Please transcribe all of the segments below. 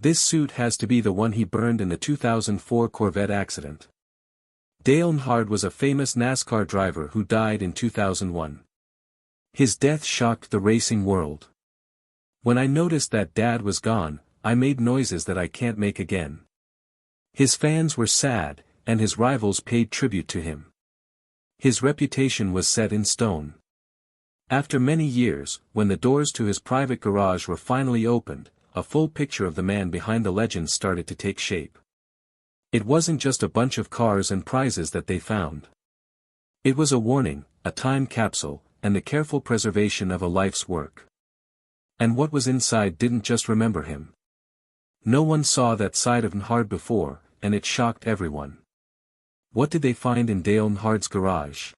This suit has to be the one he burned in the 2004 Corvette accident. Dale Earnhardt was a famous NASCAR driver who died in 2001. His death shocked the racing world. When I noticed that Dad was gone, I made noises that I can't make again. His fans were sad, and his rivals paid tribute to him. His reputation was set in stone. After many years, when the doors to his private garage were finally opened, a full picture of the man behind the legend started to take shape. It wasn't just a bunch of cars and prizes that they found. It was a warning, a time capsule, and the careful preservation of a life's work. And what was inside didn't just remember him. No one saw that side of Earnhardt before, and it shocked everyone. What did they find in Dale Earnhardt's garage?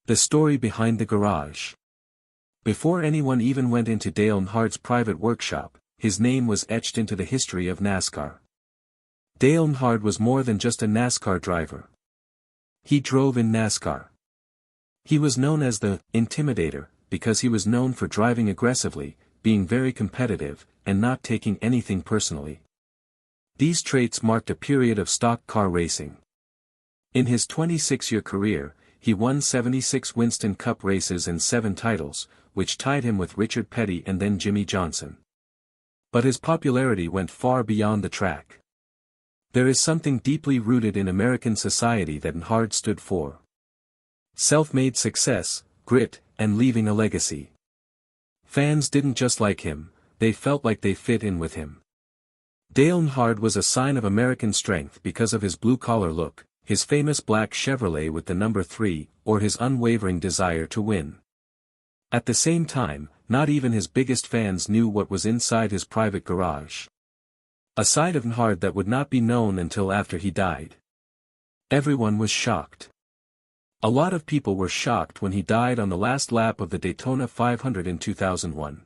The story behind the garage. Before anyone even went into Dale Earnhardt's private workshop, his name was etched into the history of NASCAR. Dale Earnhardt was more than just a NASCAR driver. He drove in NASCAR. He was known as the Intimidator, because he was known for driving aggressively, being very competitive, and not taking anything personally. These traits marked a period of stock car racing. In his 26-year career, he won 76 Winston Cup races and 7 titles, which tied him with Richard Petty and then Jimmy Johnson. But his popularity went far beyond the track. There is something deeply rooted in American society that Earnhardt stood for. Self-made success, grit, and leaving a legacy. Fans didn't just like him, they felt like they fit in with him. Dale Earnhardt was a sign of American strength because of his blue-collar look, his famous black Chevrolet with the number 3, or his unwavering desire to win. At the same time, not even his biggest fans knew what was inside his private garage. A side of Earnhardt that would not be known until after he died. Everyone was shocked. A lot of people were shocked when he died on the last lap of the Daytona 500 in 2001.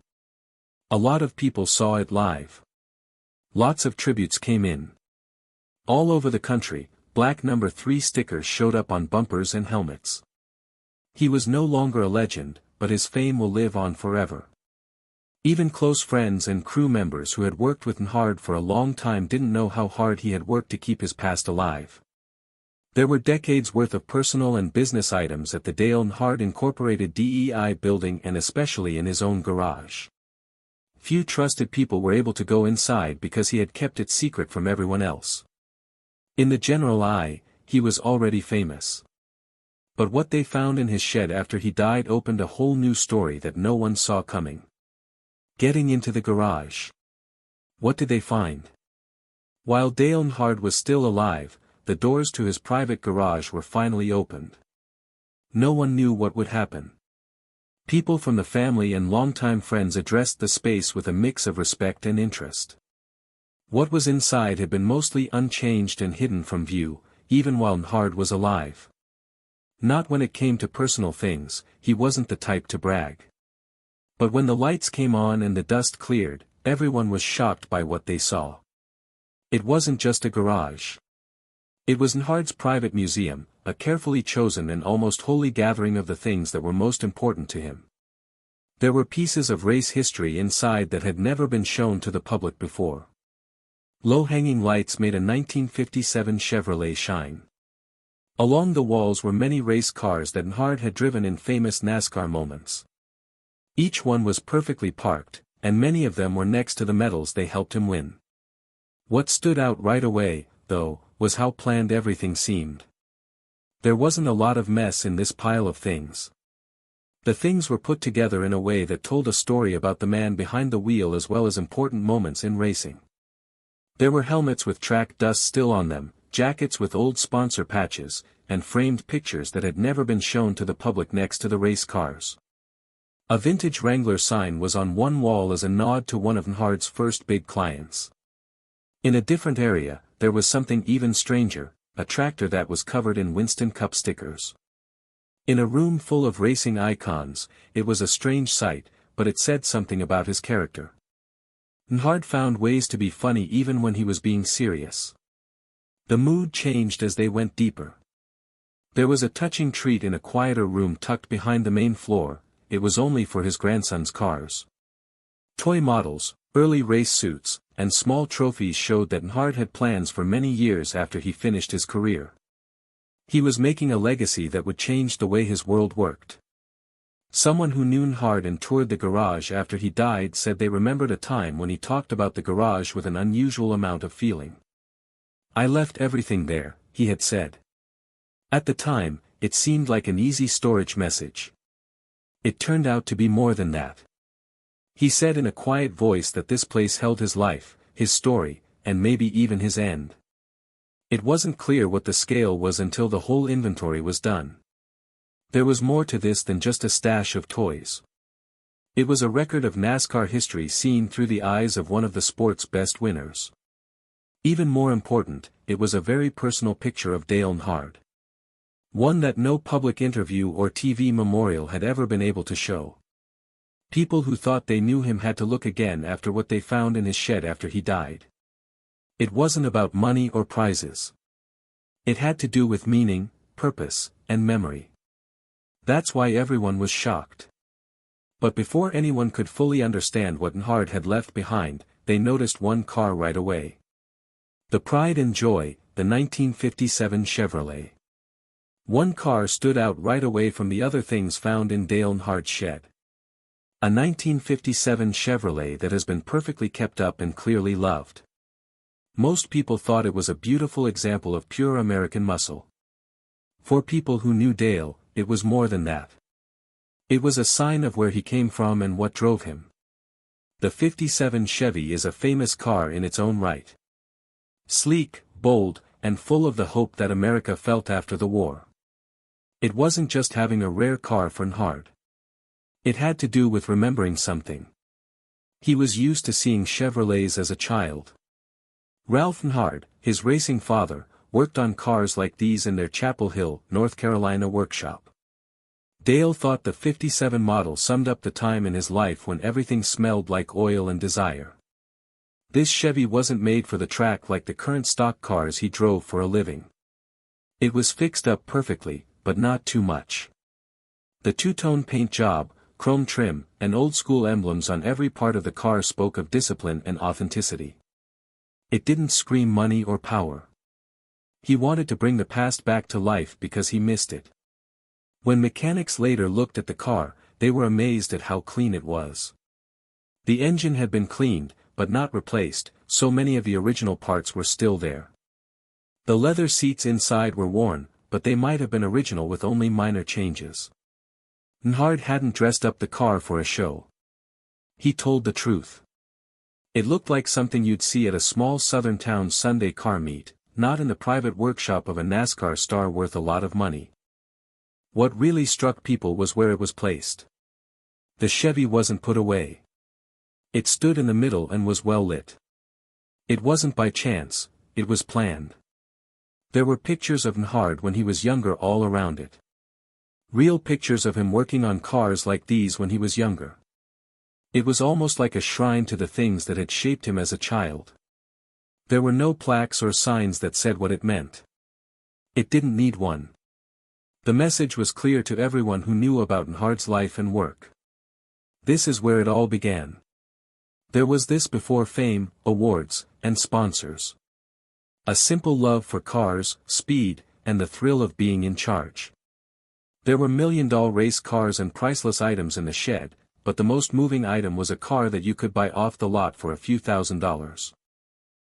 A lot of people saw it live. Lots of tributes came in. All over the country, black number 3 stickers showed up on bumpers and helmets. He was no longer a legend, but his fame will live on forever. Even close friends and crew members who had worked with Earnhardt for a long time didn't know how hard he had worked to keep his past alive. There were decades worth of personal and business items at the Dale Earnhardt Incorporated DEI building and especially in his own garage. Few trusted people were able to go inside because he had kept it secret from everyone else. In the general eye, he was already famous. But what they found in his shed after he died opened a whole new story that no one saw coming. Getting into the garage. What did they find? While Dale Earnhardt was still alive, the doors to his private garage were finally opened. No one knew what would happen. People from the family and longtime friends addressed the space with a mix of respect and interest. What was inside had been mostly unchanged and hidden from view, even while Earnhardt was alive. Not when it came to personal things, he wasn't the type to brag. But when the lights came on and the dust cleared, everyone was shocked by what they saw. It wasn't just a garage. It was Earnhardt's private museum, a carefully chosen and almost holy gathering of the things that were most important to him. There were pieces of race history inside that had never been shown to the public before. Low-hanging lights made a 1957 Chevrolet shine. Along the walls were many race cars that Earnhardt had driven in famous NASCAR moments. Each one was perfectly parked, and many of them were next to the medals they helped him win. What stood out right away, though, was how planned everything seemed. There wasn't a lot of mess in this pile of things. The things were put together in a way that told a story about the man behind the wheel as well as important moments in racing. There were helmets with track dust still on them, jackets with old sponsor patches, and framed pictures that had never been shown to the public next to the race cars. A vintage Wrangler sign was on one wall as a nod to one of Earnhardt's first big clients. In a different area, there was something even stranger, a tractor that was covered in Winston Cup stickers. In a room full of racing icons, it was a strange sight, but it said something about his character. Earnhardt found ways to be funny even when he was being serious. The mood changed as they went deeper. There was a touching treat in a quieter room tucked behind the main floor. It was only for his grandson's cars. Toy models, early race suits, and small trophies showed that Earnhardt had plans for many years after he finished his career. He was making a legacy that would change the way his world worked. Someone who knew Earnhardt and toured the garage after he died said they remembered a time when he talked about the garage with an unusual amount of feeling. "I left everything there," he had said. At the time, it seemed like an easy storage message. It turned out to be more than that. He said in a quiet voice that this place held his life, his story, and maybe even his end. It wasn't clear what the scale was until the whole inventory was done. There was more to this than just a stash of toys. It was a record of NASCAR history seen through the eyes of one of the sport's best winners. Even more important, it was a very personal picture of Dale Earnhardt. One that no public interview or TV memorial had ever been able to show. People who thought they knew him had to look again after what they found in his shed after he died. It wasn't about money or prizes. It had to do with meaning, purpose, and memory. That's why everyone was shocked. But before anyone could fully understand what Earnhardt had left behind, they noticed one car right away. The pride and joy, the 1957 Chevrolet. One car stood out right away from the other things found in Dale Earnhardt's shed. A 1957 Chevrolet that has been perfectly kept up and clearly loved. Most people thought it was a beautiful example of pure American muscle. For people who knew Dale, it was more than that. It was a sign of where he came from and what drove him. The '57 Chevy is a famous car in its own right. Sleek, bold, and full of the hope that America felt after the war. It wasn't just having a rare car for Earnhardt. It had to do with remembering something. He was used to seeing Chevrolets as a child. Ralph Earnhardt, his racing father, worked on cars like these in their Chapel Hill, North Carolina workshop. Dale thought the '57 model summed up the time in his life when everything smelled like oil and desire. This Chevy wasn't made for the track like the current stock cars he drove for a living. It was fixed up perfectly, but not too much. The two-tone paint job, chrome trim, and old-school emblems on every part of the car spoke of discipline and authenticity. It didn't scream money or power. He wanted to bring the past back to life because he missed it. When mechanics later looked at the car, they were amazed at how clean it was. The engine had been cleaned, but not replaced, so many of the original parts were still there. The leather seats inside were worn, but they might have been original with only minor changes. Earnhardt hadn't dressed up the car for a show. He told the truth. It looked like something you'd see at a small southern town's Sunday car meet, not in the private workshop of a NASCAR star worth a lot of money. What really struck people was where it was placed. The Chevy wasn't put away. It stood in the middle and was well lit. It wasn't by chance, it was planned. There were pictures of Earnhardt when he was younger all around it. Real pictures of him working on cars like these when he was younger. It was almost like a shrine to the things that had shaped him as a child. There were no plaques or signs that said what it meant. It didn't need one. The message was clear to everyone who knew about Earnhardt's life and work. This is where it all began. There was this before fame, awards, and sponsors. A simple love for cars, speed, and the thrill of being in charge. There were million-dollar race cars and priceless items in the shed, but the most moving item was a car that you could buy off the lot for a few $1,000s.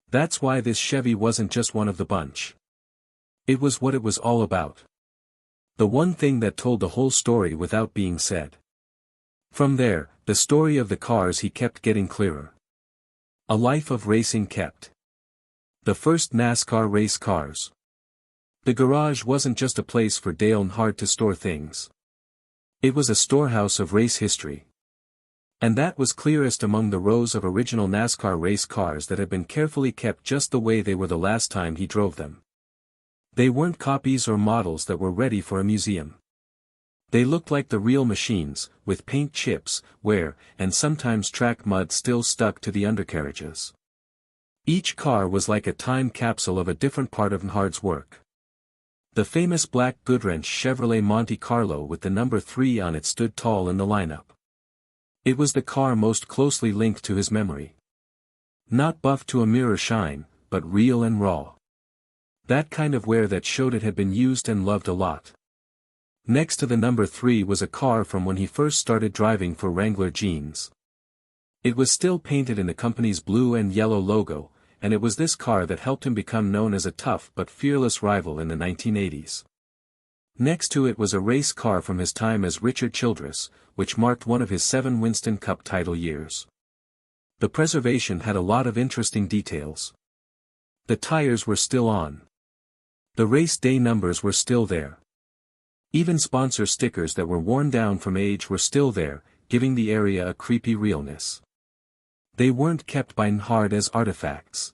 That's why this Chevy wasn't just one of the bunch. It was what it was all about. The one thing that told the whole story without being said. From there, the story of the cars he kept getting clearer. A life of racing kept. The first NASCAR race cars. The garage wasn't just a place for Dale Earnhardt to store things. It was a storehouse of race history. And that was clearest among the rows of original NASCAR race cars that had been carefully kept just the way they were the last time he drove them. They weren't copies or models that were ready for a museum. They looked like the real machines, with paint chips, wear, and sometimes track mud still stuck to the undercarriages. Each car was like a time capsule of a different part of Earnhardt's work. The famous black Goodwrench Chevrolet Monte Carlo with the number 3 on it stood tall in the lineup. It was the car most closely linked to his memory. Not buffed to a mirror shine, but real and raw. That kind of wear that showed it had been used and loved a lot. Next to the number 3 was a car from when he first started driving for Wrangler jeans. It was still painted in the company's blue and yellow logo, and it was this car that helped him become known as a tough but fearless rival in the 1980s. Next to it was a race car from his time as Richard Childress, which marked one of his 7 Winston Cup title years. The preservation had a lot of interesting details. The tires were still on. The race day numbers were still there. Even sponsor stickers that were worn down from age were still there, giving the area a creepy realness. They weren't kept by Earnhardt as artifacts.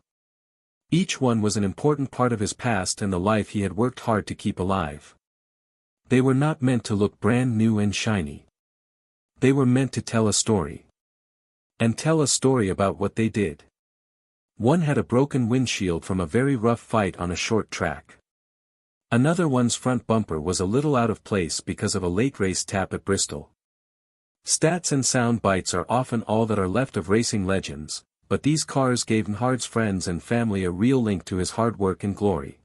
Each one was an important part of his past and the life he had worked hard to keep alive. They were not meant to look brand new and shiny. They were meant to tell a story. And tell a story about what they did. One had a broken windshield from a very rough fight on a short track. Another one's front bumper was a little out of place because of a late race tap at Bristol. Stats and sound bites are often all that are left of racing legends, but these cars gave Earnhardt's friends and family a real link to his hard work and glory.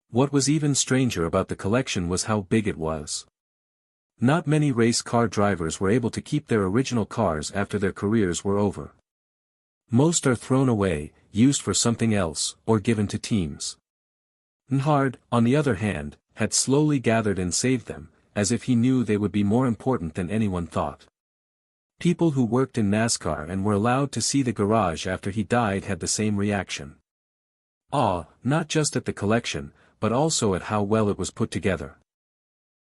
What was even stranger about the collection was how big it was. Not many race car drivers were able to keep their original cars after their careers were over. Most are thrown away, used for something else, or given to teams. Earnhardt, on the other hand, had slowly gathered and saved them, as if he knew they would be more important than anyone thought. People who worked in NASCAR and were allowed to see the garage after he died had the same reaction. Awe, not just at the collection, but also at how well it was put together.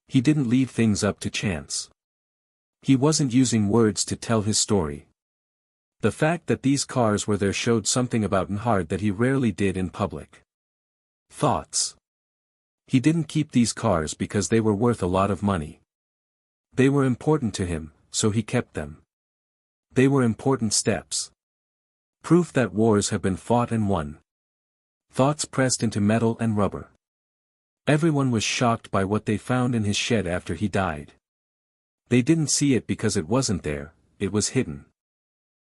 He didn't leave things up to chance. He wasn't using words to tell his story. The fact that these cars were there showed something about Earnhardt that he rarely did in public. Thoughts. He didn't keep these cars because they were worth a lot of money. They were important to him, so he kept them. They were important steps. Proof that wars have been fought and won. Thoughts pressed into metal and rubber. Everyone was shocked by what they found in his shed after he died. They didn't see it because it wasn't there, it was hidden.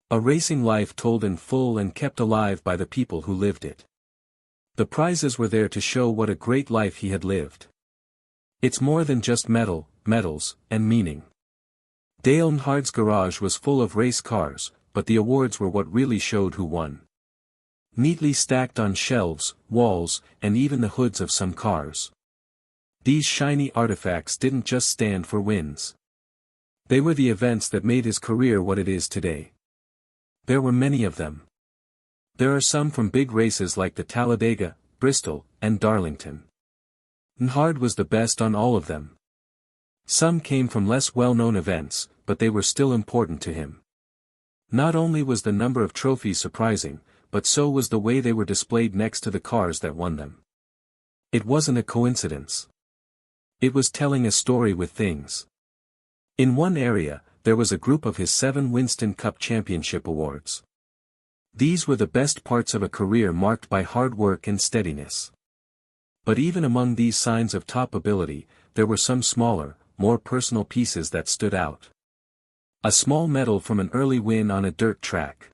A racing life told in full and kept alive by the people who lived it. The prizes were there to show what a great life he had lived. It's more than just medals, and meaning. Dale Earnhardt's garage was full of race cars, but the awards were what really showed who won. Neatly stacked on shelves, walls, and even the hoods of some cars. These shiny artifacts didn't just stand for wins. They were the events that made his career what it is today. There were many of them. There are some from big races like the Talladega, Bristol, and Darlington. Earnhardt was the best on all of them. Some came from less well-known events, but they were still important to him. Not only was the number of trophies surprising, but so was the way they were displayed next to the cars that won them. It wasn't a coincidence. It was telling a story with things. In one area, there was a group of his 7 Winston Cup Championship awards. These were the best parts of a career marked by hard work and steadiness. But even among these signs of top ability, there were some smaller, more personal pieces that stood out. A small medal from an early win on a dirt track.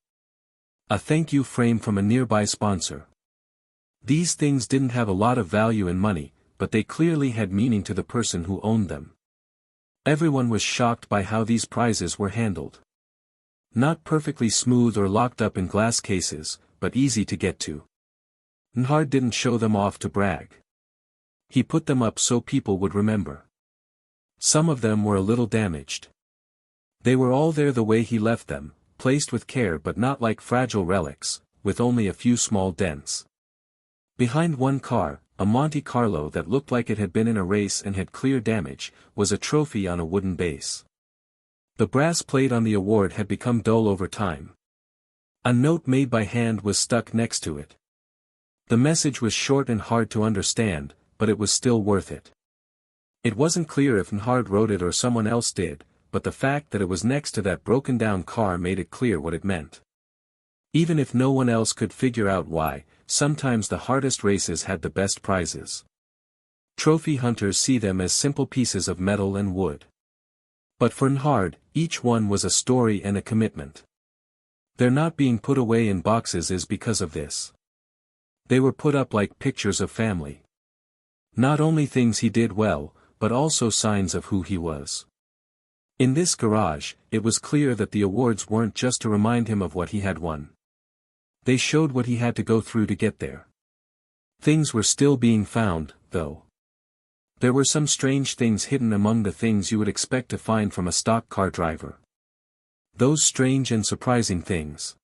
A thank you frame from a nearby sponsor. These things didn't have a lot of value in money, but they clearly had meaning to the person who owned them. Everyone was shocked by how these prizes were handled. Not perfectly smooth or locked up in glass cases, but easy to get to. Earnhardt didn't show them off to brag. He put them up so people would remember. Some of them were a little damaged. They were all there the way he left them, placed with care but not like fragile relics, with only a few small dents. Behind one car, a Monte Carlo that looked like it had been in a race and had clear damage, was a trophy on a wooden base. The brass plate on the award had become dull over time. A note made by hand was stuck next to it. The message was short and hard to understand, but it was still worth it. It wasn't clear if Earnhardt wrote it or someone else did, but the fact that it was next to that broken-down car made it clear what it meant. Even if no one else could figure out why, sometimes the hardest races had the best prizes. Trophy hunters see them as simple pieces of metal and wood. But for Earnhardt, each one was a story and a commitment. Their not being put away in boxes is because of this. They were put up like pictures of family. Not only things he did well, but also signs of who he was. In this garage, it was clear that the awards weren't just to remind him of what he had won. They showed what he had to go through to get there. Things were still being found, though. There were some strange things hidden among the things you would expect to find from a stock car driver. Those strange and surprising things.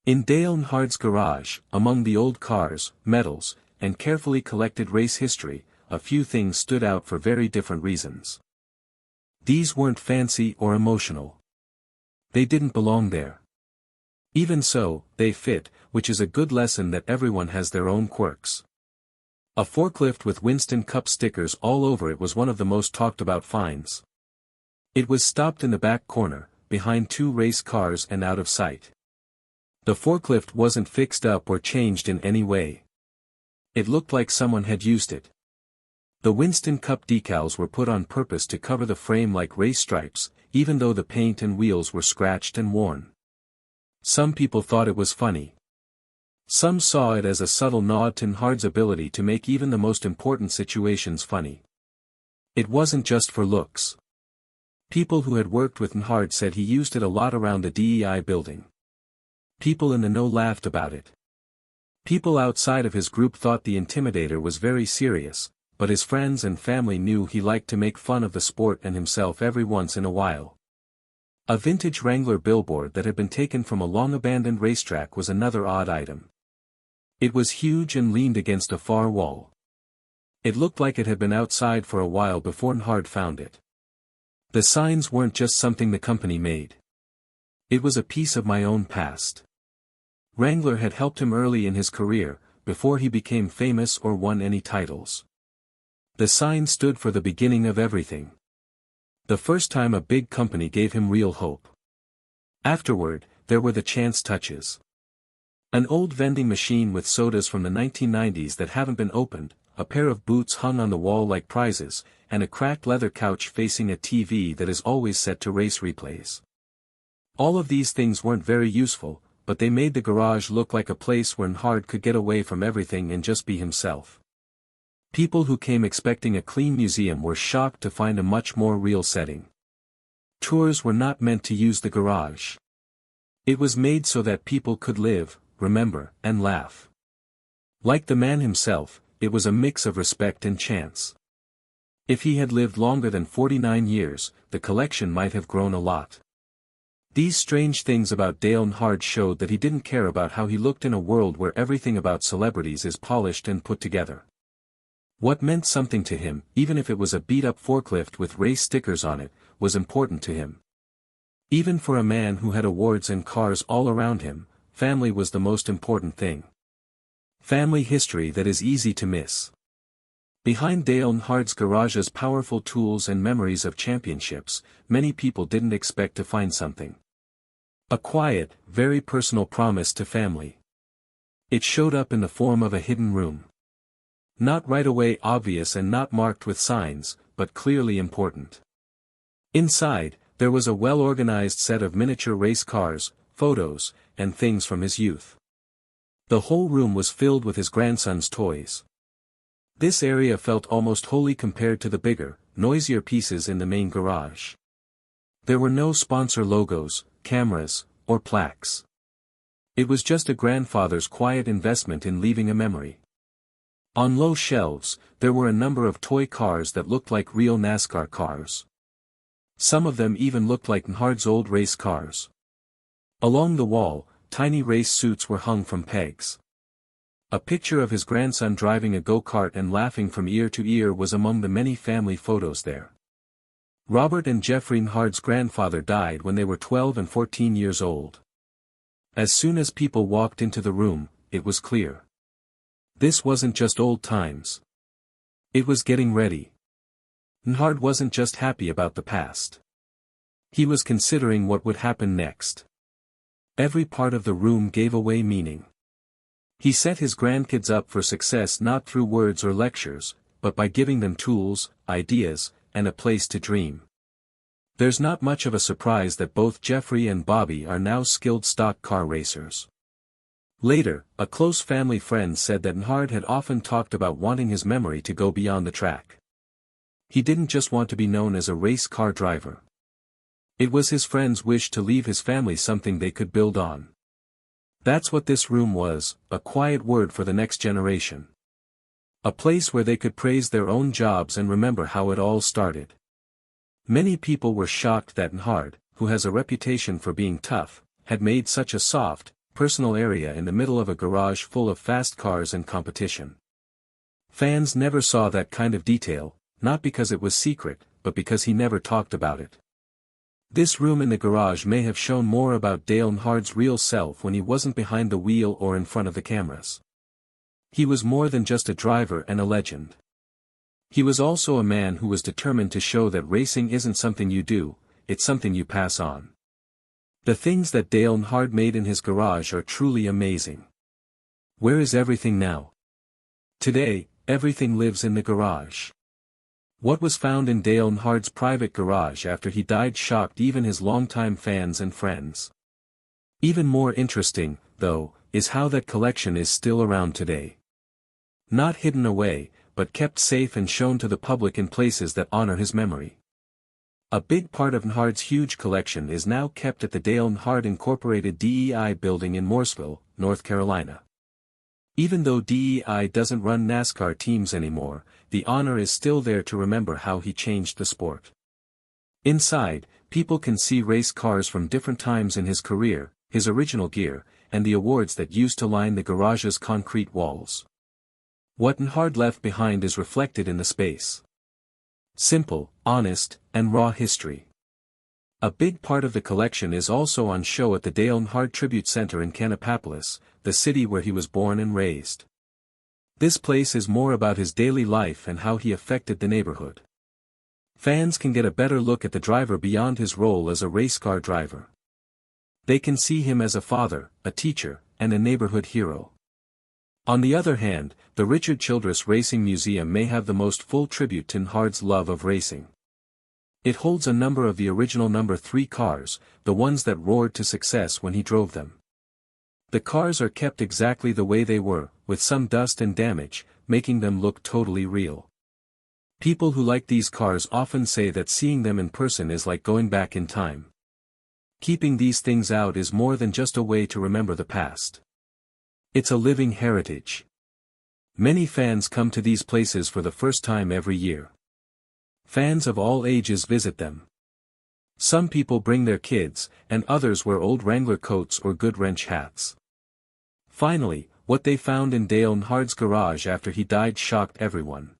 In Dale Earnhardt's garage, among the old cars, medals, and carefully collected race history, a few things stood out for very different reasons. These weren't fancy or emotional. They didn't belong there. Even so, they fit, which is a good lesson that everyone has their own quirks. A forklift with Winston Cup stickers all over it was one of the most talked about finds. It was stopped in the back corner, behind two race cars and out of sight. The forklift wasn't fixed up or changed in any way. It looked like someone had used it. The Winston Cup decals were put on purpose to cover the frame like race stripes, even though the paint and wheels were scratched and worn. Some people thought it was funny. Some saw it as a subtle nod to Earnhardt's ability to make even the most important situations funny. It wasn't just for looks. People who had worked with Earnhardt said he used it a lot around the DEI building. People in the know laughed about it. People outside of his group thought the Intimidator was very serious, but his friends and family knew he liked to make fun of the sport and himself every once in a while. A vintage Wrangler billboard that had been taken from a long-abandoned racetrack was another odd item. It was huge and leaned against a far wall. It looked like it had been outside for a while before Earnhardt found it. The signs weren't just something the company made. It was a piece of my own past. Wrangler had helped him early in his career, before he became famous or won any titles. The sign stood for the beginning of everything. The first time a big company gave him real hope. Afterward, there were the chance touches. An old vending machine with sodas from the 1990s that haven't been opened, a pair of boots hung on the wall like prizes, and a cracked leather couch facing a TV that is always set to race replays. All of these things weren't very useful, but they made the garage look like a place where Earnhardt could get away from everything and just be himself. People who came expecting a clean museum were shocked to find a much more real setting. Tours were not meant to use the garage. It was made so that people could live, remember, and laugh. Like the man himself, it was a mix of respect and chance. If he had lived longer than 49 years, the collection might have grown a lot. These strange things about Dale Earnhardt showed that he didn't care about how he looked in a world where everything about celebrities is polished and put together. What meant something to him, even if it was a beat-up forklift with race stickers on it, was important to him. Even for a man who had awards and cars all around him, family was the most important thing. Family history that is easy to miss. Behind Dale Earnhardt's garage's powerful tools and memories of championships, many people didn't expect to find something. A quiet, very personal promise to family. It showed up in the form of a hidden room. Not right away obvious and not marked with signs, but clearly important. Inside, there was a well-organized set of miniature race cars, photos, and things from his youth. The whole room was filled with his grandson's toys. This area felt almost holy compared to the bigger, noisier pieces in the main garage. There were no sponsor logos, cameras, or plaques. It was just a grandfather's quiet investment in leaving a memory. On low shelves, there were a number of toy cars that looked like real NASCAR cars. Some of them even looked like Earnhardt's old race cars. Along the wall, tiny race suits were hung from pegs. A picture of his grandson driving a go-kart and laughing from ear to ear was among the many family photos there. Robert and Jeffrey Earnhardt's grandfather died when they were 12 and 14 years old. As soon as people walked into the room, it was clear. This wasn't just old times. It was getting ready. Earnhardt wasn't just happy about the past. He was considering what would happen next. Every part of the room gave away meaning. He set his grandkids up for success not through words or lectures, but by giving them tools, ideas, and a place to dream. There's not much of a surprise that both Jeffrey and Bobby are now skilled stock car racers. Later, a close family friend said that Earnhardt had often talked about wanting his memory to go beyond the track. He didn't just want to be known as a race car driver. It was his friend's wish to leave his family something they could build on. That's what this room was, a quiet word for the next generation. A place where they could praise their own jobs and remember how it all started. Many people were shocked that Earnhardt, who has a reputation for being tough, had made such a soft, personal area in the middle of a garage full of fast cars and competition. Fans never saw that kind of detail, not because it was secret, but because he never talked about it. This room in the garage may have shown more about Dale Earnhardt's real self when he wasn't behind the wheel or in front of the cameras. He was more than just a driver and a legend. He was also a man who was determined to show that racing isn't something you do, it's something you pass on. The things that Dale Earnhardt made in his garage are truly amazing. Where is everything now? Today, everything lives in the garage. What was found in Dale Earnhardt's private garage after he died shocked even his longtime fans and friends. Even more interesting, though, is how that collection is still around today. Not hidden away, but kept safe and shown to the public in places that honor his memory. A big part of Earnhardt's huge collection is now kept at the Dale Earnhardt Incorporated DEI building in Mooresville, North Carolina. Even though DEI doesn't run NASCAR teams anymore, the honor is still there to remember how he changed the sport. Inside, people can see race cars from different times in his career, his original gear, and the awards that used to line the garage's concrete walls. What Earnhardt left behind is reflected in the space. Simple, honest, and raw history. A big part of the collection is also on show at the Dale Earnhardt Tribute Center in Kannapolis, the city where he was born and raised. This place is more about his daily life and how he affected the neighborhood. Fans can get a better look at the driver beyond his role as a race car driver. They can see him as a father, a teacher, and a neighborhood hero. On the other hand, the Richard Childress Racing Museum may have the most full tribute to Earnhardt's love of racing. It holds a number of the original number 3 cars, the ones that roared to success when he drove them. The cars are kept exactly the way they were, with some dust and damage, making them look totally real. People who like these cars often say that seeing them in person is like going back in time. Keeping these things out is more than just a way to remember the past. It's a living heritage. Many fans come to these places for the first time every year. Fans of all ages visit them. Some people bring their kids, and others wear old Wrangler coats or good wrench hats. Finally, what they found in Dale Earnhardt's garage after he died shocked everyone.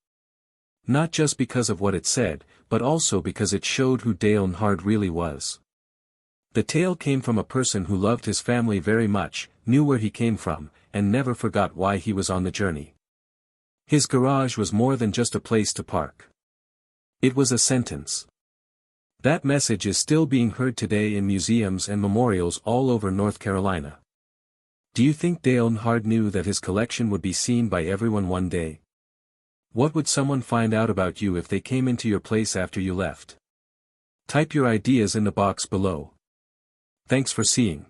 Not just because of what it said, but also because it showed who Dale Earnhardt really was. The tale came from a person who loved his family very much, knew where he came from, and never forgot why he was on the journey. His garage was more than just a place to park. It was a sentence. That message is still being heard today in museums and memorials all over North Carolina. Do you think Dale Earnhardt knew that his collection would be seen by everyone one day? What would someone find out about you if they came into your place after you left? Type your ideas in the box below. Thanks for seeing.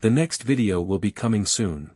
The next video will be coming soon.